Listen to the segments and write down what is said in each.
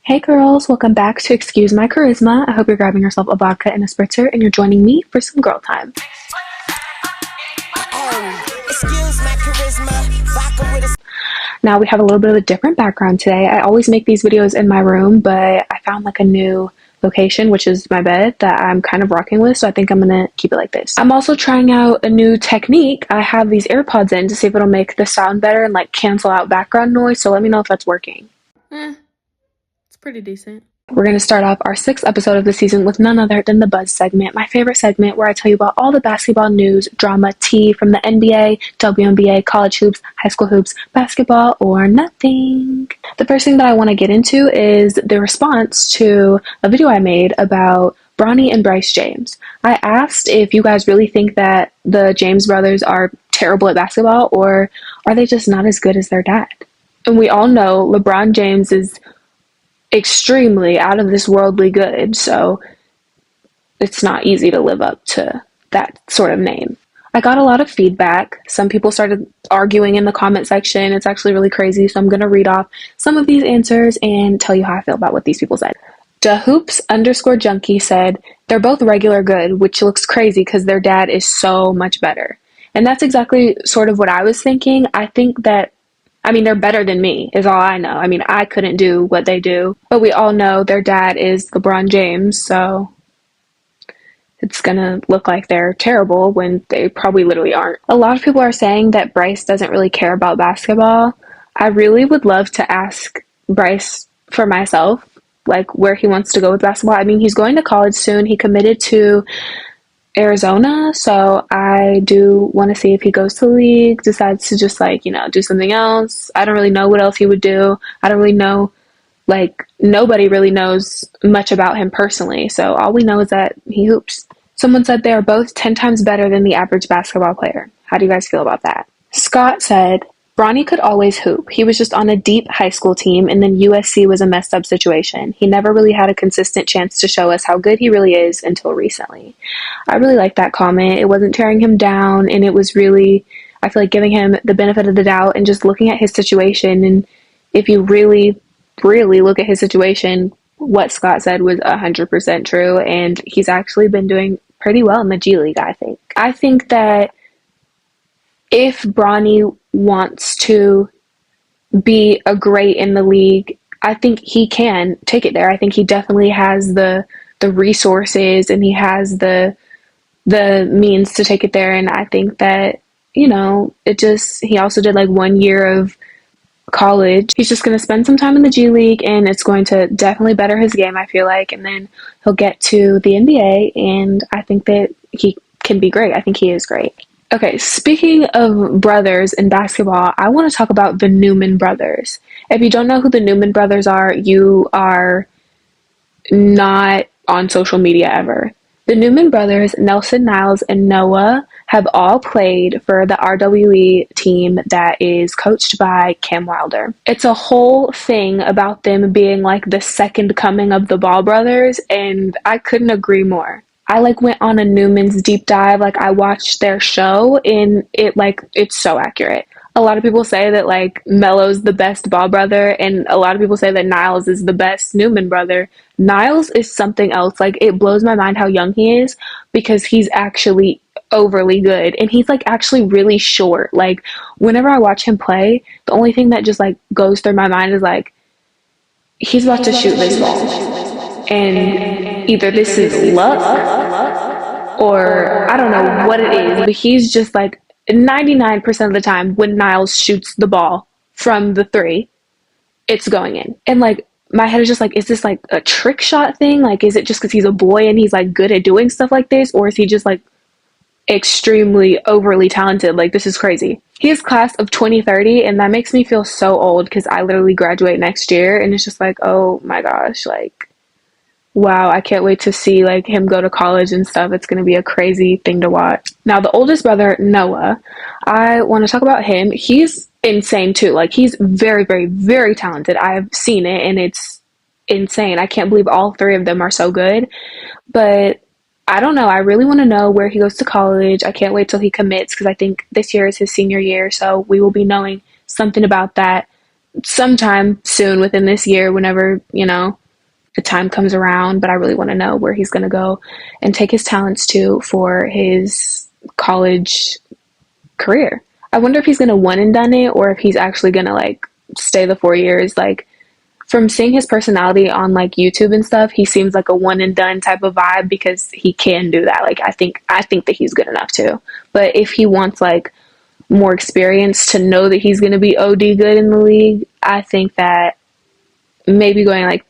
Hey girls, welcome back to Excuse My Charisma. I hope you're grabbing yourself a vodka and a spritzer and you're joining me for some girl time. Now we have a little bit of a different background today. I always make these videos in my room, but I found like a new location, which is my bed, that I'm kind of rocking with, so I think I'm gonna keep it like this. I'm also trying out a new technique. I have these AirPods in to see if it'll make the sound better and like cancel out background noise, so let me know if that's working. It's pretty decent. We're going to start off our 6th episode of the season with none other than the Buzz segment, my favorite segment where I tell you about all the basketball news, drama, tea from the NBA, WNBA, college hoops, high school hoops, basketball, or nothing. The first thing that I want to get into is the response to a video I made about Bronny and Bryce James. I asked if you guys really think that the James brothers are terrible at basketball, or are they just not as good as their dad? And we all know LeBron James is extremely out of this worldly good, so it's not easy to live up to that sort of name. I got a lot of feedback. Some people started arguing in the comment section. It's actually really crazy, so I'm going to read off some of these answers and tell you how I feel about what these people said. DaHoops_junkie said, they're both regular good, which looks crazy because their dad is so much better. And that's exactly sort of what I was thinking. I think that they're better than me, is all I know. I couldn't do what they do, but we all know their dad is LeBron James, so it's gonna look like they're terrible when they probably literally aren't. A lot of people are saying that Bryce doesn't really care about basketball. I really would love to ask Bryce for myself, like where he wants to go with basketball. He's going to college soon. He committed to Arizona, so I do want to see if he goes to the league, decides to just do something else. I don't really know what else he would do. I don't really know, nobody really knows much about him personally, so all we know is that he hoops. Someone said they are both 10 times better than the average basketball player. How do you guys feel about that? Scott said, Bronny could always hoop. He was just on a deep high school team, and then USC was a messed up situation. He never really had a consistent chance to show us how good he really is until recently. I really like that comment. It wasn't tearing him down, and it was really, I feel like, giving him the benefit of the doubt and just looking at his situation. And if you really, really look at his situation, what Scott said was 100% true, and he's actually been doing pretty well in the G League, I think. I think that if Bronny wants to be a great in the league, I think he can take it there. I think he definitely has the resources and he has the means to take it there. And I think that, he also did 1 year of college. He's just going to spend some time in the G League and it's going to definitely better his game, I feel like. And then he'll get to the NBA and I think that he can be great. I think he is great. Okay, speaking of brothers in basketball, I want to talk about the Neumann brothers. If you don't know who the Neumann brothers are, you are not on social media ever. The Neumann brothers, Nelson, Niles, and Noah, have all played for the RWE team that is coached by Cam Wilder. It's a whole thing about them being like the second coming of the Ball brothers, and I couldn't agree more. I went on a Newman's deep dive. I watched their show and it's so accurate. A lot of people say that Melo's the best Ball brother, and a lot of people say that Niles is the best Neumann brother. Niles is something else. It blows my mind how young he is because he's actually overly good and he's actually really short. Whenever I watch him play, the only thing that just goes through my mind is he's about to shoot this ball. And either this is luck or I don't know what it is, but he's just 99% of the time when Niles shoots the ball from the three, it's going in. And my head is just is this a trick shot thing? Is it just because he's a boy and he's good at doing stuff like this? Or is he just extremely overly talented? This is crazy. He is class of 2030 and that makes me feel so old because I literally graduate next year and it's just oh my gosh, wow, I can't wait to see him go to college and stuff. It's going to be a crazy thing to watch. Now, the oldest brother, Noah, I want to talk about him. He's insane too. He's very, very, very talented. I've seen it and it's insane. I can't believe all three of them are so good. But I don't know. I really want to know where he goes to college. I can't wait till he commits because I think this year is his senior year. So we will be knowing something about that sometime soon within this year, whenever, the time comes around. But I really want to know where he's going to go and take his talents to for his college career. I wonder if he's going to one and done it, or if he's actually going to like stay the 4 years. Like, from seeing his personality on like YouTube and stuff, he seems like a one and done type of vibe, because he can do that. Like, I think that he's good enough too. But if he wants like more experience to know that he's going to be OD good in the league, I think that maybe going like,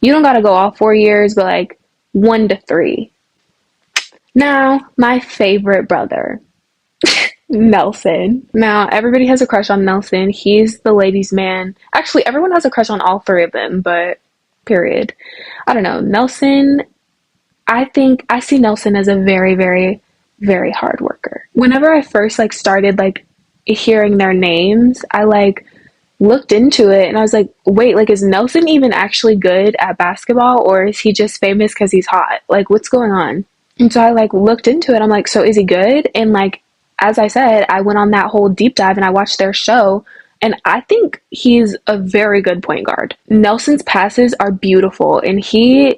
you don't got to go all 4 years, but like 1 to 3. Now, my favorite brother, Nelson. Now, everybody has a crush on Nelson. He's the ladies' man. Actually, everyone has a crush on all three of them, but period. I don't know. Nelson, I think I see Nelson as a very, very, very hard worker. Whenever I first like started like hearing their names, I like looked into it and I was like, wait, like, is Nelson even actually good at basketball, or is he just famous because he's hot? Like, what's going on? And so I like looked into it. I'm like, so is he good? And like, as I said, I went on that whole deep dive and I watched their show, and I think he's a very good point guard. Nelson's passes are beautiful, and he's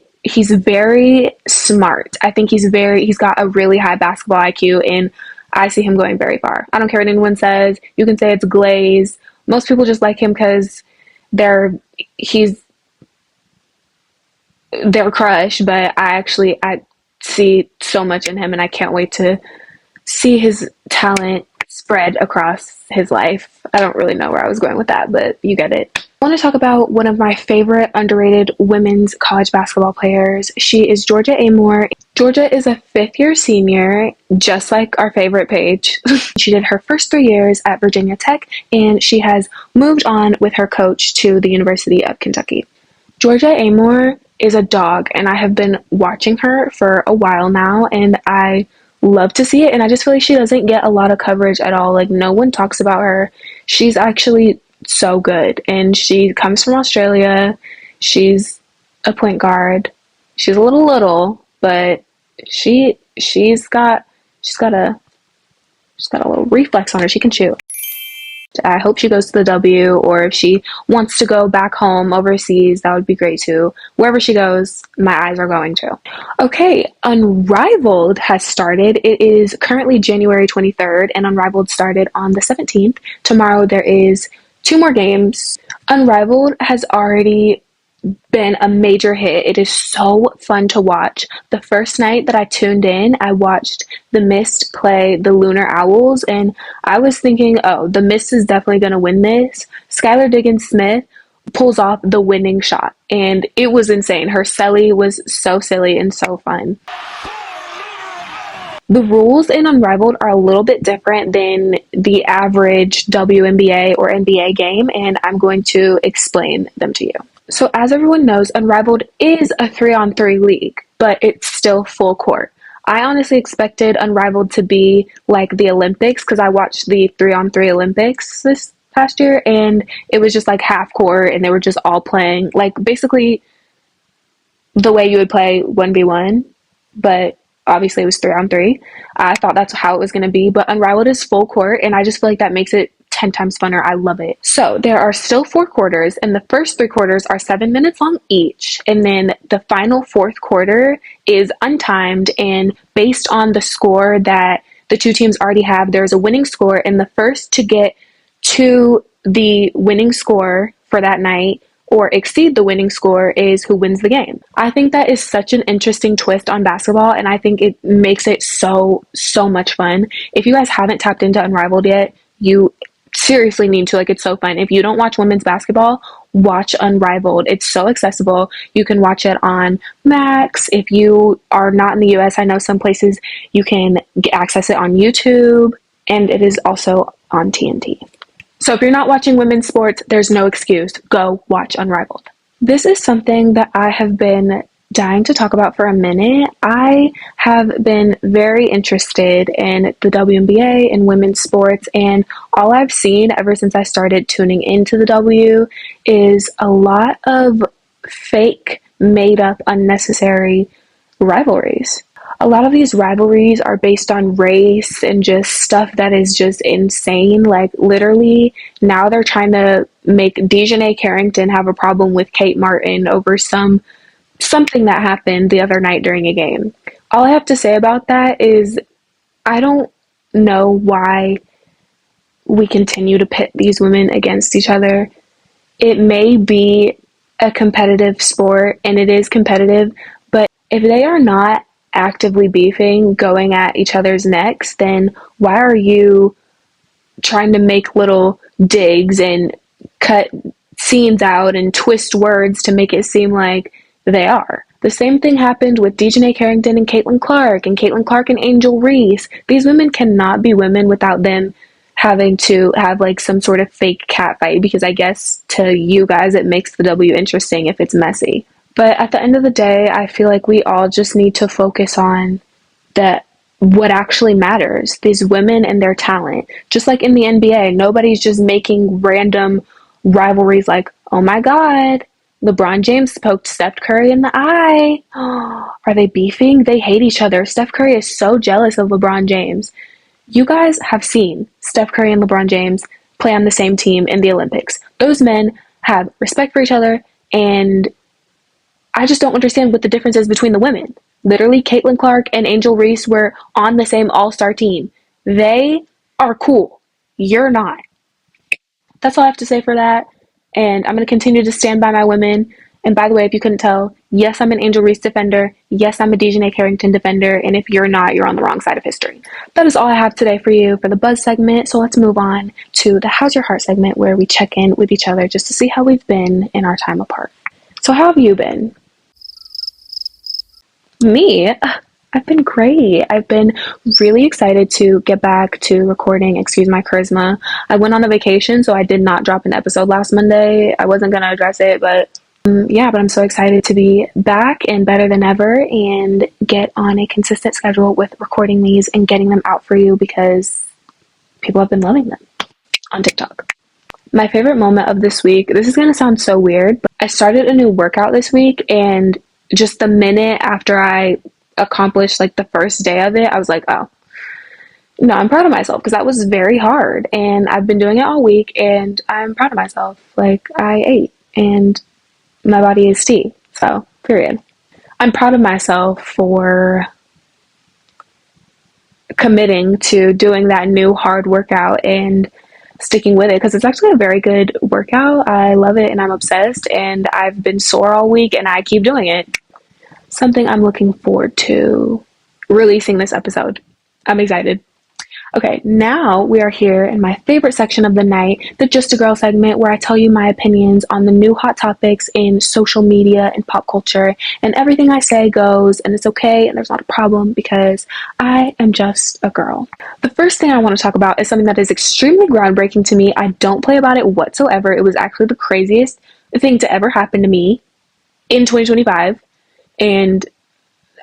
very smart. I think he's got a really high basketball IQ, and I see him going very far. I don't care what anyone says. You can say it's glaze. Most people just like him because he's their crush, but I see so much in him, and I can't wait to see his talent spread across his life. I don't really know where I was going with that, but you get it. I want to talk about one of my favorite underrated women's college basketball players. She is Georgia Amore. Georgia is a fifth-year senior, just like our favorite Paige. She did her first 3 years at Virginia Tech, and she has moved on with her coach to the University of Kentucky. Georgia Amore is a dog, and I have been watching her for a while now, and I love to see it. And I just feel like she doesn't get a lot of coverage at all. Like, no one talks about her. She's actually so good, and she comes from Australia. She's a point guard. She's a little, but she's got a little reflex on her. She can shoot. I hope she goes to the W, or if she wants to go back home overseas, that would be great too. Wherever she goes, my eyes are going to. Okay, Unrivaled has started. It is currently January 23rd, and Unrivaled started on the 17th. Tomorrow there is 2 more games. Unrivaled has already been a major hit. It is so fun to watch. The first night that I tuned in, I watched the Mist play the Lunar Owls, and I was thinking, oh, the Mist is definitely going to win this. Skylar Diggins-Smith pulls off the winning shot, and it was insane. Her celly was so silly and so fun. The rules in Unrivaled are a little bit different than the average WNBA or NBA game, and I'm going to explain them to you. So as everyone knows, Unrivaled is a 3-on-3 league, but it's still full court. I honestly expected Unrivaled to be like the Olympics, because I watched the 3-on-3 Olympics this past year, and it was just like half court, and they were just all playing like basically the way you would play 1v1, but obviously it was 3-on-3. I thought that's how it was going to be, but Unrivaled is full court, and I just feel like that makes it 10 times funner. I love it. So there are still 4 quarters, and the first 3 quarters are 7 minutes long each, and then the final 4th quarter is untimed, and based on the score that the 2 teams already have, there's a winning score, and the first to get to the winning score for that night or exceed the winning score is who wins the game. I think that is such an interesting twist on basketball, and I think it makes it so much fun. If you guys haven't tapped into Unrivaled yet, you seriously need to. Like, it's so fun. If you don't watch women's basketball, watch Unrivaled. It's so accessible. You can watch it on Max. If you are not in the US, I know some places you can access it on YouTube, and it is also on TNT. So if you're not watching women's sports, there's no excuse. Go watch Unrivaled. This is something that I have been dying to talk about for a minute. I have been very interested in the WNBA and women's sports, and all I've seen ever since I started tuning into the W is a lot of fake, made up, unnecessary rivalries. a lot of these rivalries are based on race and just stuff that is just insane. Like, literally, now they're trying to make Dejanay Carrington have a problem with Kate Martin over something that happened the other night during a game. All I have to say about that is I don't know why we continue to pit these women against each other. It may be a competitive sport, and it is competitive, but if they are not actively beefing, going at each other's necks, then why are you trying to make little digs and cut scenes out and twist words to make it seem like they are? The same thing happened with Dejanay Carrington and Caitlin Clark and Angel Reese. These women cannot be women without them having to have like some sort of fake cat fight, because I guess to you guys it makes the W interesting if it's messy. But at the end of the day, I feel like we all just need to focus on what actually matters, these women and their talent. Just like in the NBA, nobody's just making random rivalries like, oh my god, LeBron James poked Steph Curry in the eye. Are they beefing? They hate each other. Steph Curry is so jealous of LeBron James. You guys have seen Steph Curry and LeBron James play on the same team in the Olympics. Those men have respect for each other, and I just don't understand what the difference is between the women. Literally, Caitlin Clark and Angel Reese were on the same all-star team. They are cool. You're not. That's all I have to say for that. And I'm going to continue to stand by my women. And by the way, if you couldn't tell, yes, I'm an Angel Reese defender. Yes, I'm a Dejanay Carrington defender. And if you're not, you're on the wrong side of history. That is all I have today for you for the Buzz segment. So let's move on to the How's Your Heart segment, where we check in with each other just to see how we've been in our time apart. So how have you been? Me? I've been great. I've been really excited to get back to recording Excuse My Charisma. I went on a vacation, so I did not drop an episode last Monday. I wasn't going to address it, but but I'm so excited to be back and better than ever and get on a consistent schedule with recording these and getting them out for you, because people have been loving them on TikTok. My favorite moment of this week, this is going to sound so weird, but I started a new workout this week, and just the minute after I accomplished like the first day of it, I was like, oh, no, I'm proud of myself, because that was very hard, and I've been doing it all week, and I'm proud of myself. Like, I ate, and my body is tea, so period. I'm proud of myself for committing to doing that new hard workout and sticking with it, because it's actually a very good workout. I love it and I'm obsessed, and I've been sore all week and I keep doing it. Something I'm looking forward to releasing this episode. I'm excited. Okay, now we are here in my favorite section of the night, the Just a Girl segment, where I tell you my opinions on the new hot topics in social media and pop culture, and everything I say goes, and it's okay, and there's not a problem, because I am just a girl. The first thing I want to talk about is something that is extremely groundbreaking to me. I don't play about it whatsoever. It was actually the craziest thing to ever happen to me in 2025, and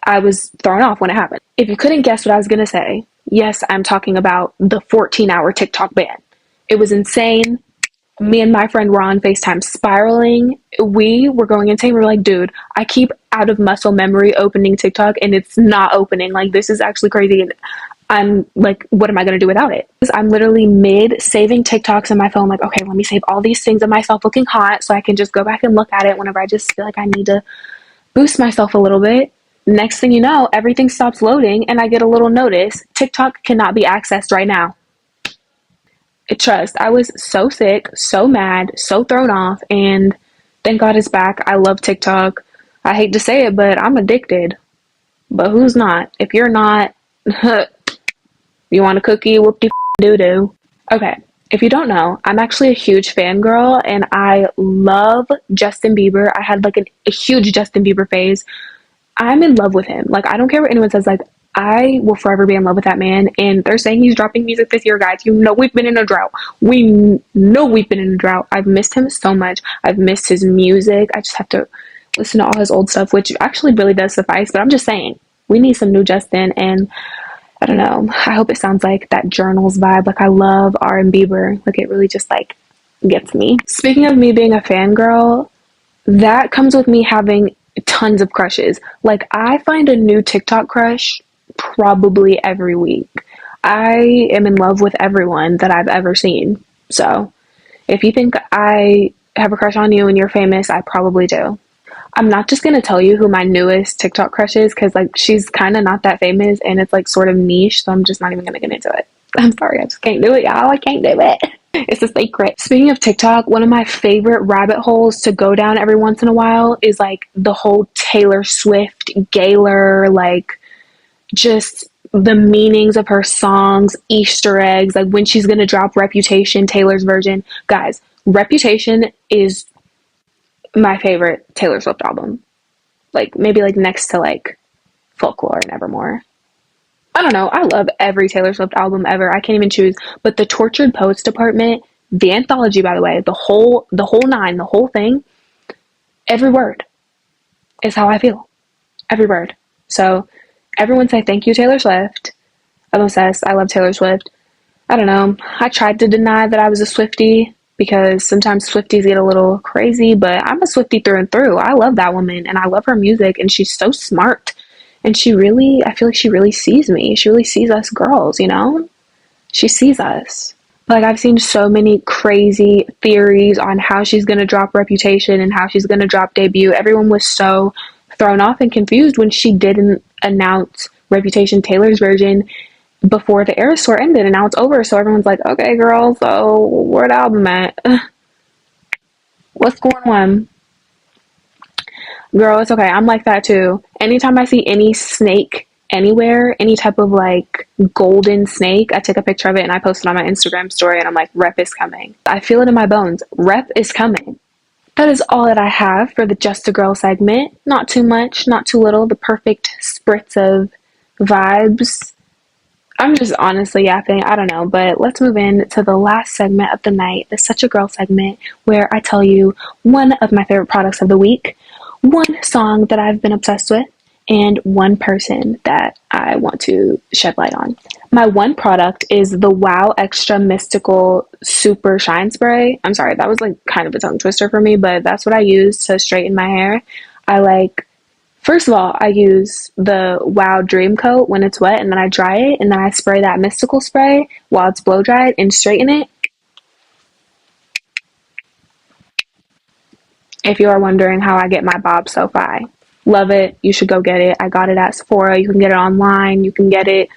I was thrown off when it happened. If you couldn't guess what I was going to say, yes, I'm talking about the 14-hour TikTok ban. It was insane. Me and my friend were on FaceTime spiraling. We were going insane. We were like, dude, I keep out of muscle memory opening TikTok, and it's not opening. Like, this is actually crazy. And I'm like, what am I going to do without it? I'm literally mid saving TikToks on my phone. Like, okay, let me save all these things of myself looking hot so I can just go back and look at it whenever I just feel like I need to boost myself a little bit. Next thing you know, everything stops loading and I get a little notice, TikTok cannot be accessed right now. Trust, I was so sick, so mad, so thrown off, and thank God it's back. I love TikTok. I hate to say it, but I'm addicted. But who's not? If you're not, you want a cookie? Whoop-de-doo-doo. Okay, if you don't know, I'm actually a huge fangirl, and I love Justin Bieber. I had like a huge Justin Bieber phase. I'm in love with him. Like, I don't care what anyone says. Like, I will forever be in love with that man. And they're saying he's dropping music this year, guys. You know we've been in a drought. We know we've been in a drought. I've missed him so much. I've missed his music. I just have to listen to all his old stuff, which actually really does suffice. But I'm just saying, we need some new Justin. And I don't know. I hope it sounds like that Journals vibe. Like, I love R&B Bieber. Like, it really just, like, gets me. Speaking of me being a fangirl, that comes with me having tons of crushes. Like, I find a new TikTok crush probably every week. I am in love with everyone that I've ever seen. So, if you think I have a crush on you and you're famous, I probably do. I'm not just gonna tell you who my newest TikTok crush is because like she's kind of not that famous and it's like sort of niche, so I'm just not even gonna get into it. I'm sorry, I just can't do it, y'all. I can't do it. It's a secret. Speaking of TikTok, one of my favorite rabbit holes to go down every once in a while is like the whole Taylor Swift Gaylor, like just the meanings of her songs, Easter eggs, like when she's gonna drop Reputation, Taylor's version. Guys, Reputation is my favorite Taylor Swift album. Like maybe like next to like Folklore and Evermore. I don't know. I love every Taylor Swift album ever. I can't even choose. But the Tortured Poets Department, the anthology, by the way, the whole nine, the whole thing, every word is how I feel. Every word. So everyone say thank you, Taylor Swift. I'm obsessed. I love Taylor Swift. I don't know. I tried to deny that I was a Swiftie because sometimes Swifties get a little crazy, but I'm a Swiftie through and through. I love that woman and I love her music and she's so smart. And she really, I feel like she really sees me. She really sees us girls, you know? She sees us. Like, I've seen so many crazy theories on how she's gonna drop Reputation and how she's gonna drop Debut. Everyone was so thrown off and confused when she didn't announce Reputation Taylor's version before the Eras tour ended, and now it's over. So everyone's like, okay, girl, so where the album at? What's going on? Girl, it's okay. I'm like that too. Anytime I see any snake anywhere, any type of like golden snake, I take a picture of it and I post it on my Instagram story and I'm like, rep is coming. I feel it in my bones. Rep is coming. That is all that I have for the Just a Girl segment. Not too much, not too little. The perfect spritz of vibes. I'm just honestly yapping. I don't know, but let's move in to the last segment of the night, the Such a Girl segment, where I tell you one of my favorite products of the week, one song that I've been obsessed with, and one person that I want to shed light on. My one product is the Wow Extra Mystical Super Shine Spray. I'm sorry, that was like kind of a tongue twister for me, but that's what I use to straighten my hair. I like First of all, I use the Wow Dream Coat when it's wet and then I dry it and then I spray that mystical spray while it's blow dried and straighten it. If you are wondering how I get my bob so fi, love it. You should go get it. I got it at Sephora. You can get it online. You can get it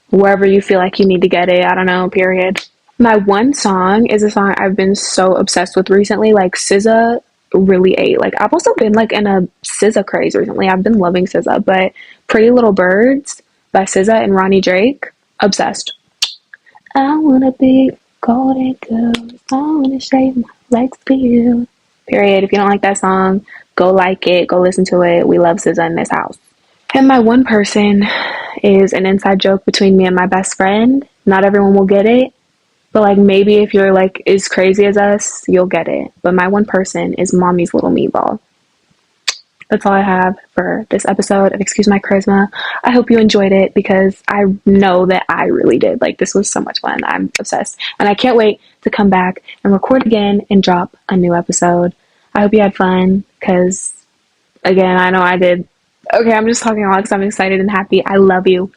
wherever you feel like you need to get it. I don't know, period. My one song is a song I've been so obsessed with recently. Like SZA really ate. Like I've also been like in a SZA craze recently. I've been loving SZA, but Pretty Little Birds by SZA and Ronnie Drake, obsessed. I wanna be golden girl. I wanna shave my legs for you. Period. If you don't like that song, go like it. Go listen to it. We love SZA in this house. And my one person is an inside joke between me and my best friend. Not everyone will get it, but like maybe if you're like as crazy as us, you'll get it. But my one person is Mommy's Little Meatball. That's all I have for this episode of Excuse My Charisma. I hope you enjoyed it because I know that I really did. Like this was so much fun. I'm obsessed. And I can't wait to come back and record again and drop a new episode. I hope you had fun because again, I know I did. Okay, I'm just talking a lot because I'm excited and happy. I love you.